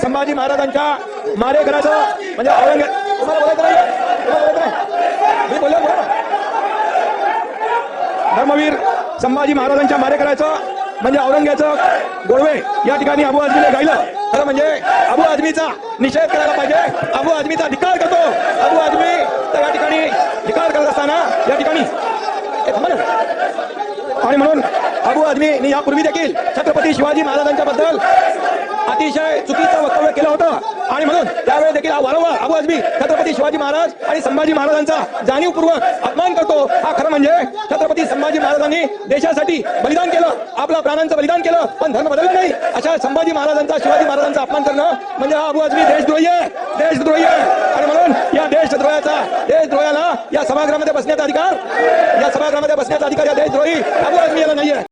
संभाजी महाराजांच्या मारेकऱ्याचं म्हणजे तुम्हाला बोलायचं नाही, मी बोललो धर्मवीर संभाजी महाराजांच्या मारेकऱ्याचं म्हणजे औरंग्याचं गोळवे या ठिकाणी अबू आझमीने गायलं. खरं म्हणजे अबू आझमीचा निषेध करायला पाहिजे. अबू आझमीचा धिक्कार करतो. अबू आझमी तर या ठिकाणी धिक्कार करत असताना या ठिकाणी आणि म्हणून अबू आझमीने यापूर्वी देखील छत्रपती शिवाजी महाराजांच्या बद्दल अतिशय चुकीचं वक्तव्य केलं होतं आणि म्हणून त्यावेळी देखील वारंवार अबू आझमी छत्रपती शिवाजी महाराज आणि संभाजी महाराजांचा जाणीवपूर्वक अपमान करतो. हा खरं म्हणजे छत्रपती संभाजी महाराजांनी देशासाठी बलिदान केलं, आपल्या प्राणांचं बलिदान केलं, पण धर्म बदलत नाही. अशा संभाजी महाराजांचा शिवाजी महाराजांचा अपमान करणं म्हणजे हा अबू आझमी देशद्रोही आहे, देशद्रोही आहे. आणि म्हणून या देशद्रोह्याला या सभागृहामध्ये बसण्याचा अधिकार या देशद्रोही अबू आझमी याला नाहीये.